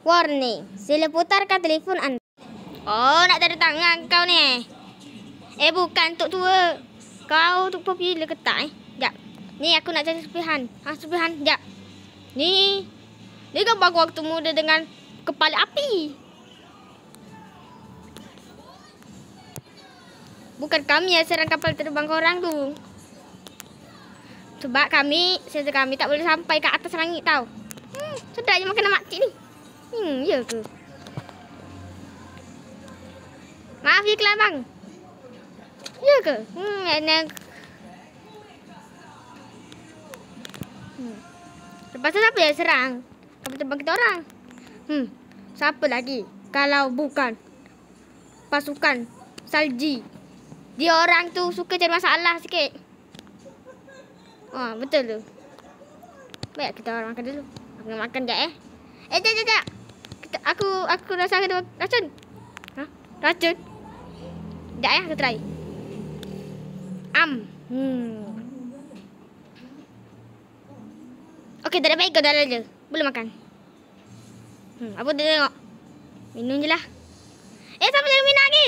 Warning, sila putarkan telefon anda. Oh, nak tanda tangan kau ni. Bukan tok tua. Kau tok popular ke tak Jap. Ni aku nak cari serpihan. Serpihan. Jap. Ni gambar waktu muda dengan kepala api. Bukan kami yang serang kapal terbang korang tu. Sebab serta kami tak boleh sampai ke atas langit tau. Sedap je makan makcik ni. Ya ke? Maaf ya kelabang. Ya ke? Lepas tu siapa yang serang kapal terbang kita orang? Siapa lagi? Kalau bukan pasukan salji. Dia orang tu suka cari masalah sikit. Betul tu. Baik kita orang makan dulu. Aku nak makan sekejap sekejap. Aku rasa ada racun. Racun? Sekejap aku try. Okey, tak ada baik kau dah je. Boleh makan. Apa dia tengok? Minum je lah. Siapa jangan minum lagi?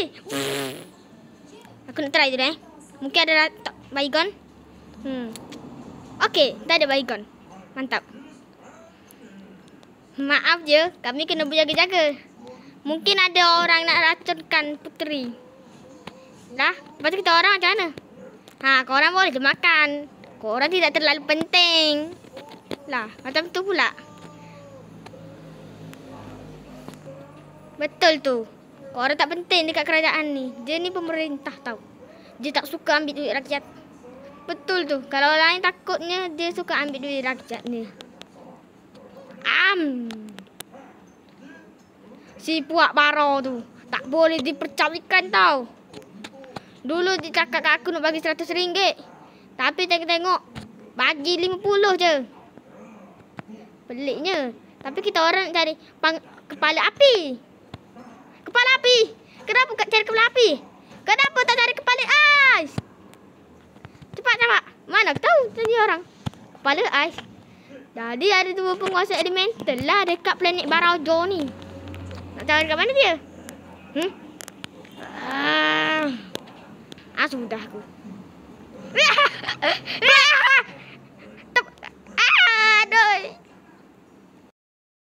Aku nak try je Mungkin ada baygon. Okey, tak ada baygon. Mantap. Maaf je, kami kena berjaga-jaga. Mungkin ada orang nak racunkan puteri. Dah, lepas tu kita orang macam mana? Korang boleh je makan. Korang tidak terlalu penting. Lah, macam tu pula. Betul tu. Korang tak penting dekat kerajaan ni. Dia ni pemerintah tau. Dia tak suka ambil duit rakyat. Betul tu. Kalau lain takutnya dia suka ambil duit rakyat ni. Si puak baro tu tak boleh dipercawikan tau. Dulu dia cakap kat aku nak bagi RM100. Tapi tengok bagi 50 je. Peliknya. Tapi kita orang nak cari kepala api. Kepala api. Kenapa cari kepala api? Kenapa tak cari kepala ais? Cepat. Mana aku tahu tadi orang. Kepala ais. Jadi ada dua penguasa elemental lah dekat planet Barajo ni. Nak cari kat mana dia? Sudah aku.